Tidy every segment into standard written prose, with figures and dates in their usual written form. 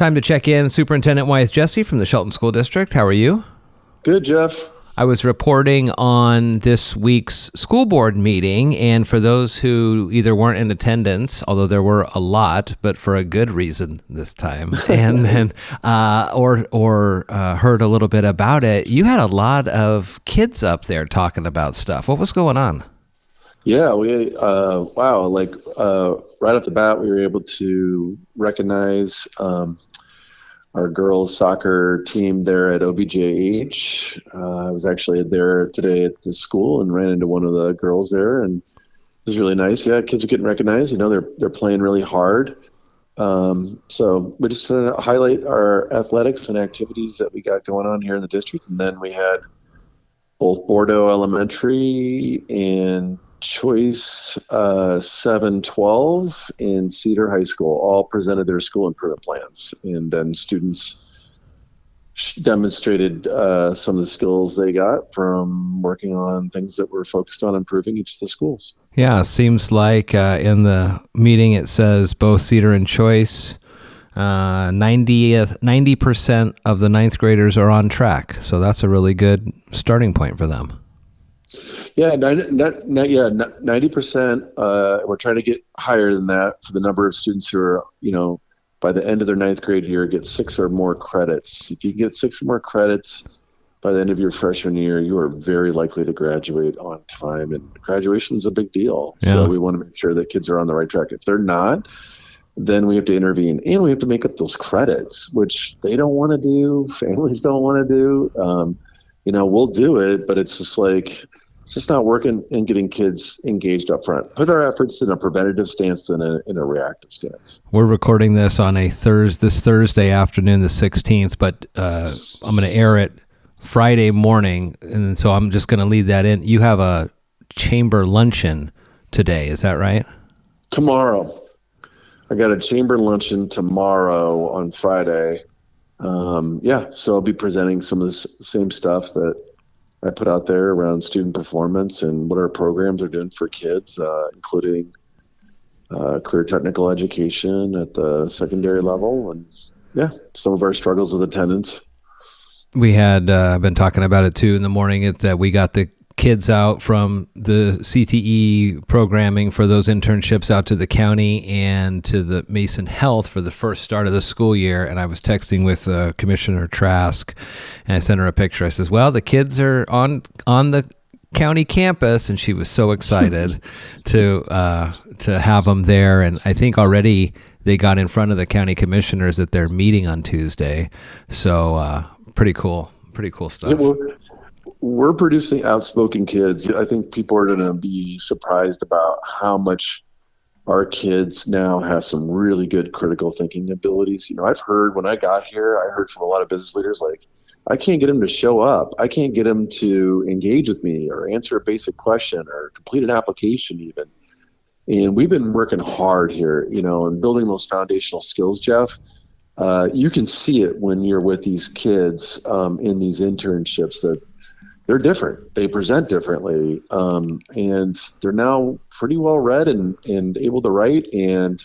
Time to check in. Superintendent Wyeth Jessee from the Shelton School District. How are you? Good, Jeff. I was reporting on this week's school board meeting, and for those who either weren't in attendance, although there were a lot, but for a good reason this time, and then or heard a little bit about it, you had a lot of kids up there talking about stuff. What was going on? Yeah, we right off the bat, we were able to recognize our girls soccer team there at OBJH. I was actually there today at the school and ran into one of the girls there, and it was really nice. Yeah, kids are getting recognized. You know, they're playing really hard. So we just want to highlight our athletics and activities that we got going on here in the district. And then we had both Bordeaux Elementary and Choice 712 and Cedar High School all presented their school improvement plans, and then students demonstrated some of the skills they got from working on things that were focused on improving each of the schools. Yeah, seems like in the meeting it says both Cedar and Choice 90% of the ninth graders are on track, so that's a really good starting point for them. Yeah, 90%. We're trying to get higher than that for the number of students who are, by the end of their ninth grade year, get 6 or more credits. If you get 6 or more credits by the end of your freshman year, you are very likely to graduate on time. And graduation is a big deal. Yeah. So we want to make sure that kids are on the right track. If they're not, then we have to intervene, and we have to make up those credits, which they don't want to do. Families don't want to do. We'll do it, but it's just like, it's just not working and getting kids engaged up front. Put our efforts in a preventative stance than in a reactive stance. We're recording this on this Thursday afternoon, the 16th, but I'm going to air it Friday morning, and so I'm just going to lead that in. You have a chamber luncheon today, is that right? Tomorrow. I got a chamber luncheon tomorrow on Friday. So I'll be presenting some of the same stuff that I put out there around student performance and what our programs are doing for kids, including career technical education at the secondary level, and some of our struggles with attendance. We had been talking about it too in the morning. It's that we got the kids out from the CTE programming for those internships out to the county and to the Mason Health for the first start of the school year. And I was texting with Commissioner Trask, and I sent her a picture. I says, well, the kids are on the county campus, and she was so excited to have them there. And I think already they got in front of the county commissioners at their meeting on Tuesday. So pretty cool stuff. Yeah, well, we're producing outspoken kids. I think people are going to be surprised about how much our kids now have some really good critical thinking abilities. I've heard when I got here, I heard from a lot of business leaders, like, I can't get them to show up. I can't get them to engage with me or answer a basic question or complete an application even. And we've been working hard here, and building those foundational skills, Jeff. You can see it when you're with these kids in these internships that they're different. They present differently, and they're now pretty well read and able to write, and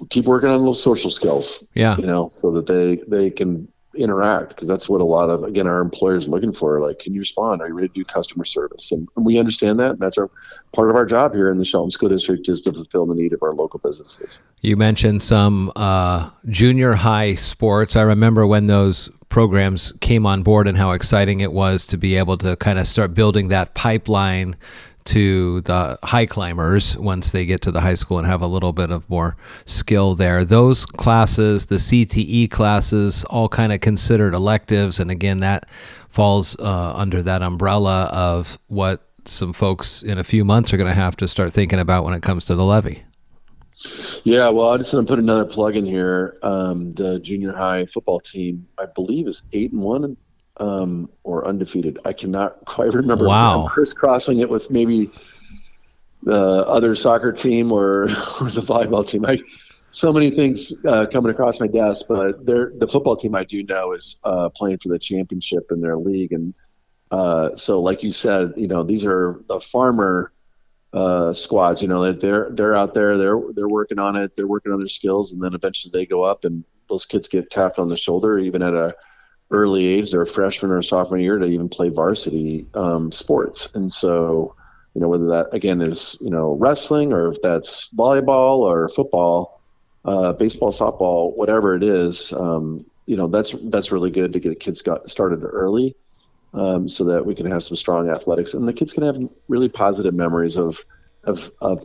keep working on those social skills. Yeah, so that they can interact, because that's what a lot of, again, our employers are looking for. Like, can you respond? Are you ready to do customer service? And we understand that. And that's part of our job here in the Shelton School District, is to fulfill the need of our local businesses. You mentioned some junior high sports. I remember when those programs came on board and how exciting it was to be able to kind of start building that pipeline to the high climbers once they get to the high school and have a little bit of more skill there. Those classes, the CTE classes, all kind of considered electives. And again, that falls under that umbrella of what some folks in a few months are going to have to start thinking about when it comes to the levy. Yeah, well, I just want to put another plug in here. The junior high football team, I believe, is 8-1 or undefeated. I cannot quite remember. Wow. I'm crisscrossing it with maybe the other soccer team or the volleyball team. So many things coming across my desk, but the football team I do know is playing for the championship in their league. And so like you said, these are the farmer squads, that they're out there, they're working on it, they're working on their skills, and then eventually they go up and those kids get tapped on the shoulder even at a early age, their freshman or sophomore year, to even play varsity sports. And so, whether that again is, wrestling, or if that's volleyball or football, baseball, softball, whatever it is, that's really good to get kids started early, so that we can have some strong athletics, and the kids can have really positive memories of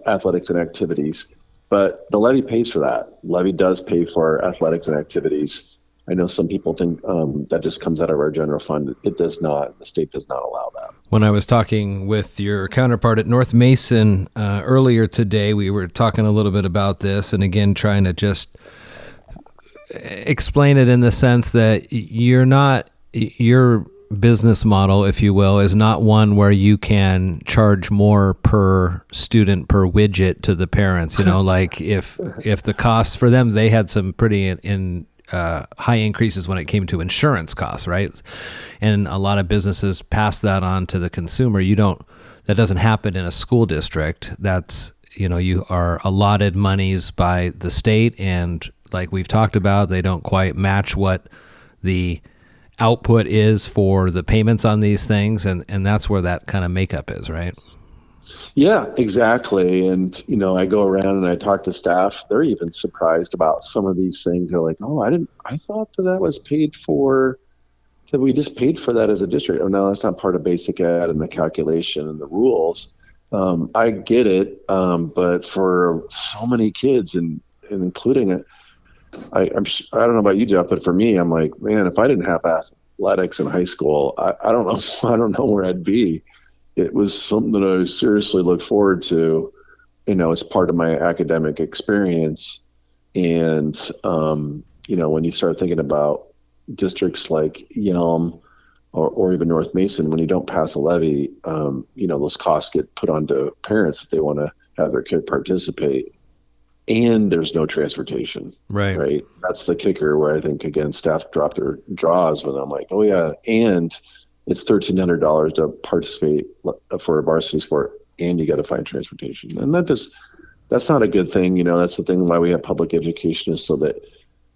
athletics and activities. But the levy pays for that. Levy does pay for athletics and activities. I know some people think that just comes out of our general fund. It does not. The state does not allow that. When I was talking with your counterpart at North Mason earlier today, we were talking a little bit about this, and again, trying to just explain it in the sense that your business model, if you will, is not one where you can charge more per student per widget to the parents. Like if the costs for them, they had some pretty high increases when it came to insurance costs, right? And a lot of businesses pass that on to the consumer. That doesn't happen in a school district. That's, you are allotted monies by the state, and like we've talked about, they don't quite match what the output is for the payments on these things, and that's where that kind of makeup is, right? Yeah, exactly. And, I go around and I talk to staff. They're even surprised about some of these things. They're like, oh, I thought that was paid for, that we just paid for that as a district. Oh, no, that's not part of basic ed and the calculation and the rules. I get it. But for so many kids and including it, I don't know about you, Jeff, but for me, I'm like, man, if I didn't have athletics in high school, I don't know. I don't know where I'd be. It was something that I seriously look forward to, as part of my academic experience. And, when you start thinking about districts like Yelm or even North Mason, when you don't pass a levy, those costs get put onto parents if they want to have their kid participate. And there's no transportation. Right. That's the kicker, where I think, again, staff drop their jaws when I'm like, oh, yeah. And it's $1,300 to participate for a varsity sport, and you got to find transportation. And that's not a good thing. That's the thing why we have public education, is so that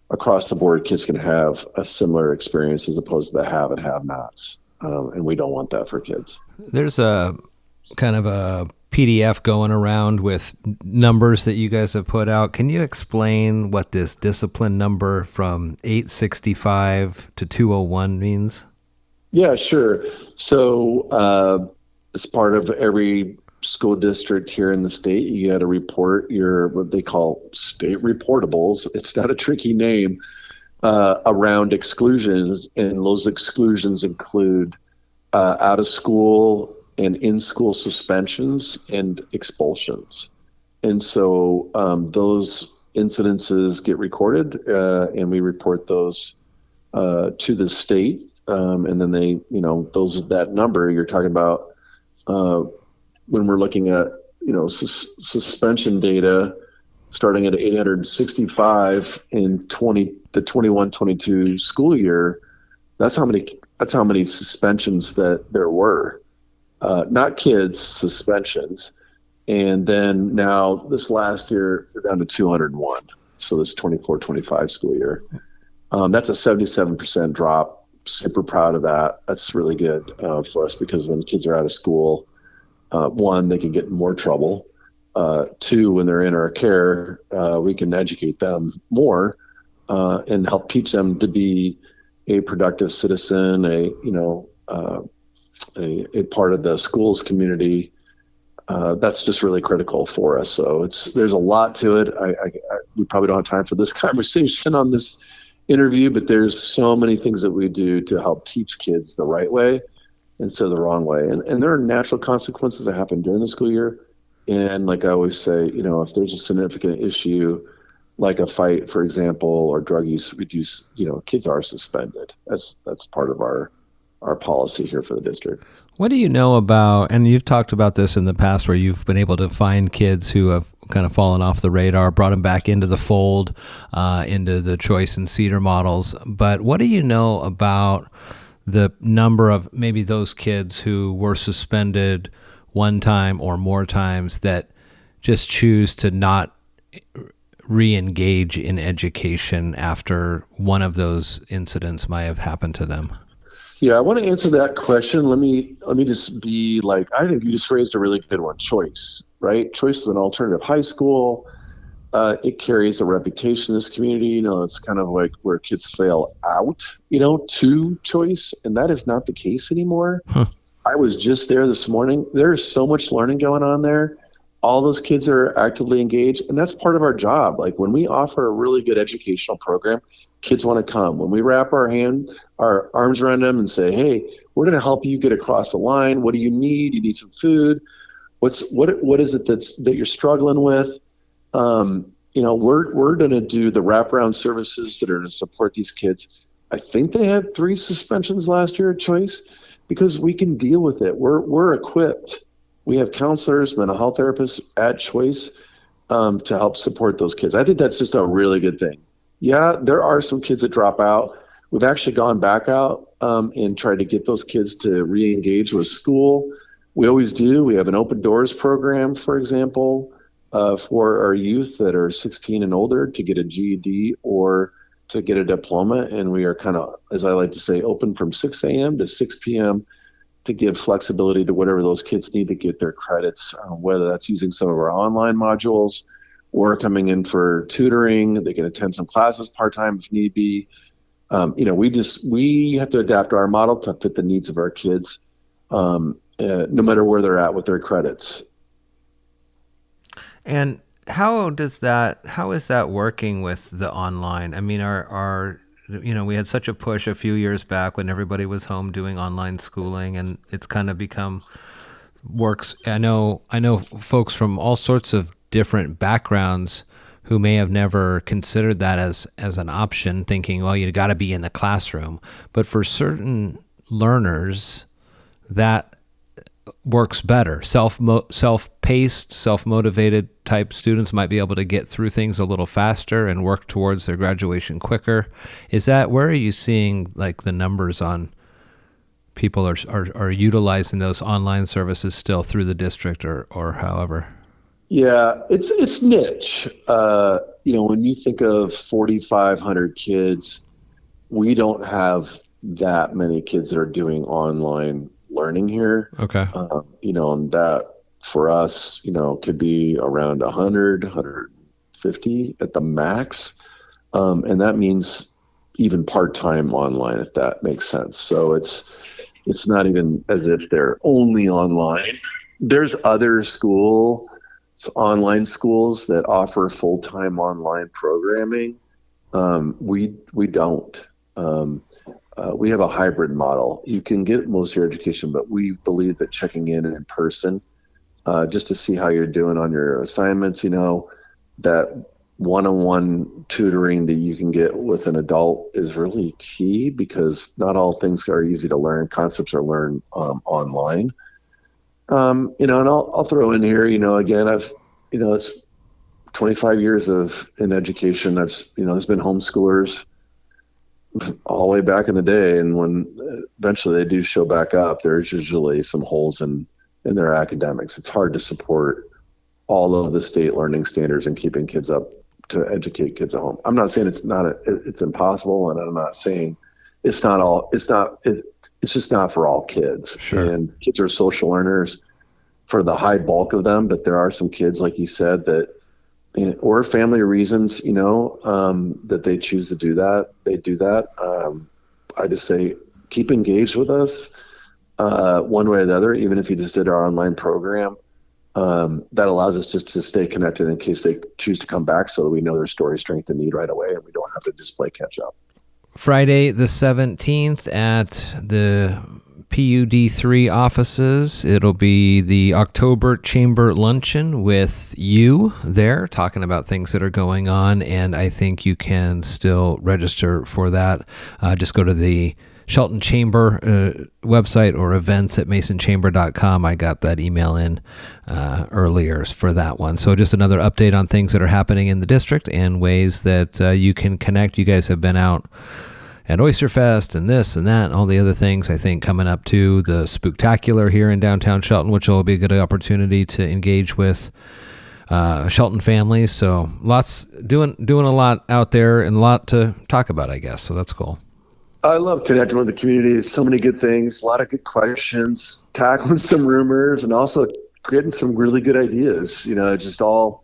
across the board kids can have a similar experience, as opposed to the have and have nots. And we don't want that for kids. There's a kind of a PDF going around with numbers that you guys have put out. Can you explain what this discipline number from 865 to 201 means? Yeah, sure. So as part of every school district here in the state, you got to report your, what they call state reportables. It's not a tricky name, around exclusions. And those exclusions include out of school and in-school suspensions and expulsions. And so those incidences get recorded, and we report those to the state. And then they, that number you're talking about, when we're looking at, suspension data starting at 865 in the 21-22 school year, that's how many suspensions that there were. Not kids, suspensions. And then now this last year, we're down to 201. So this 24-25 school year. That's a 77% drop. Super proud of that. That's really good for us, because when kids are out of school, one, they can get in more trouble. Two, when they're in our care, we can educate them more and help teach them to be a productive citizen, a part of the schools community. That's just really critical for us. So there's a lot to it. We probably don't have time for this conversation on this interview, but there's so many things that we do to help teach kids the right way instead of the wrong way. And there are natural consequences that happen during the school year. And like I always say, if there's a significant issue, like a fight, for example, or drug use, kids are suspended. That's part of our policy here for the district. What do you know about, and you've talked about this in the past, where you've been able to find kids who have kind of fallen off the radar, brought them back into the fold, into the choice and Cedar models. But what do you know about the number of maybe those kids who were suspended one time or more times that just choose to not re-engage in education after one of those incidents might have happened to them? Yeah, I want to answer that question. Let me just be like, I think you just phrased a really good one. Choice, right? Choice is an alternative high school. It carries a reputation in this community. It's kind of like where kids fail out, to choice, and that is not the case anymore. Huh. I was just there this morning. There's so much learning going on there. All those kids are actively engaged, and that's part of our job. Like when we offer a really good educational program, kids want to come. When we wrap our arms around them and say, "Hey, we're going to help you get across the line. What do you need? You need some food. What is it that you're struggling with?" We're going to do the wraparound services that are to support these kids. I think they had 3 suspensions last year at Choice because we can deal with it. We're equipped. We have counselors, mental health therapists at Choice to help support those kids. I think that's just a really good thing. Yeah, there are some kids that drop out. We've actually gone back out and tried to get those kids to re-engage with school. We always do. We have an open doors program, for example, for our youth that are 16 and older to get a GED or to get a diploma. And we are kind of, as I like to say, open from 6 a.m. to 6 p.m. to give flexibility to whatever those kids need to get their credits, whether that's using some of our online modules or coming in for tutoring. They can attend some classes part-time if need be. We have to adapt our model to fit the needs of our kids, no matter where they're at with their credits. And how is that working with the online? I mean, we had such a push a few years back when everybody was home doing online schooling, and it's kind of works. I know folks from all sorts of different backgrounds who may have never considered that as an option, thinking, well, you got to be in the classroom. But for certain learners, that works better. Self-paced, self-motivated type students might be able to get through things a little faster and work towards their graduation quicker. Where are you seeing like the numbers on people are utilizing those online services still through the district or however? Yeah, it's niche. When you think of 4,500 kids, we don't have that many kids that are doing online learning here. Okay. And that for us, could be around 100, 150 at the max. And that means even part-time online, if that makes sense. So it's not even as if they're only online. There's other online schools that offer full-time online programming. We don't. We have a hybrid model. You can get most of your education, but we believe that checking in person, just to see how you're doing on your assignments, that one-on-one tutoring that you can get with an adult is really key because not all things are easy to learn. Concepts are learned online. And I'll throw in here, again, it's 25 years in education. There's been homeschoolers all the way back in the day. And when eventually they do show back up, there's usually some holes in their academics. It's hard to support all of the state learning standards and keeping kids up to educate kids at home. I'm not saying it's impossible. And I'm not saying it's just not for all kids. Sure. And kids are social learners for the high bulk of them, but there are some kids, like you said, that, or family reasons, that they choose to do that. They do that. I just say, keep engaged with us one way or the other, even if you just did our online program. That allows us just to stay connected in case they choose to come back so that we know their story, strength, and need right away, and we don't have to just play catch up. Friday the 17th at the PUD3 offices. It'll be the October Chamber Luncheon with you there, talking about things that are going on, and I think you can still register for that. Just go to the Shelton Chamber website or events at masonchamber.com. I got that email in earlier for that one. So just another update on things that are happening in the district and ways that you can connect. You guys have been out at Oyster Fest and this and that and all the other things. I think coming up to the Spooktacular here in downtown Shelton, which will be a good opportunity to engage with Shelton families. So doing a lot out there and a lot to talk about, I guess. So that's cool. I love connecting with the community. So many good things, a lot of good questions, tackling some rumors, and also getting some really good ideas. Just so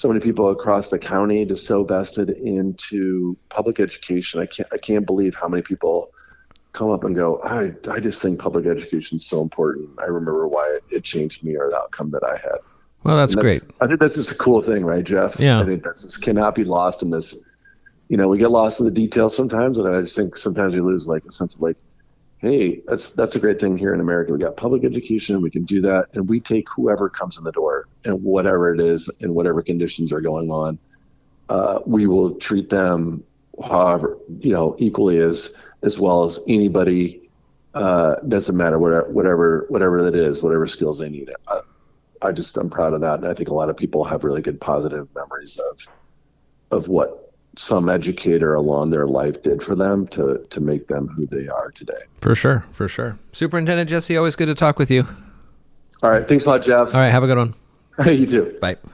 many people across the county just so vested into public education. I can't believe how many people come up and go, I just think public education is so important. I remember why it changed me or the outcome that I had. Well, that's great. I think that's just a cool thing, right, Jeff? Yeah. I think that's just cannot be lost in this. We get lost in the details sometimes, and I just think sometimes we lose a sense of hey, that's a great thing here in America. We got public education, we can do that, and we take whoever comes in the door and whatever it is and whatever conditions are going on, we will treat them however, equally as well as anybody. Doesn't matter whatever that is, whatever skills they need. I'm proud of that, and I think a lot of people have really good positive memories of what some educator along their life did for them to make them who they are today. For sure. Superintendent Jessee, always good to talk with you. All right. Thanks a lot, Jeff. All right. Have a good one. You too. Bye.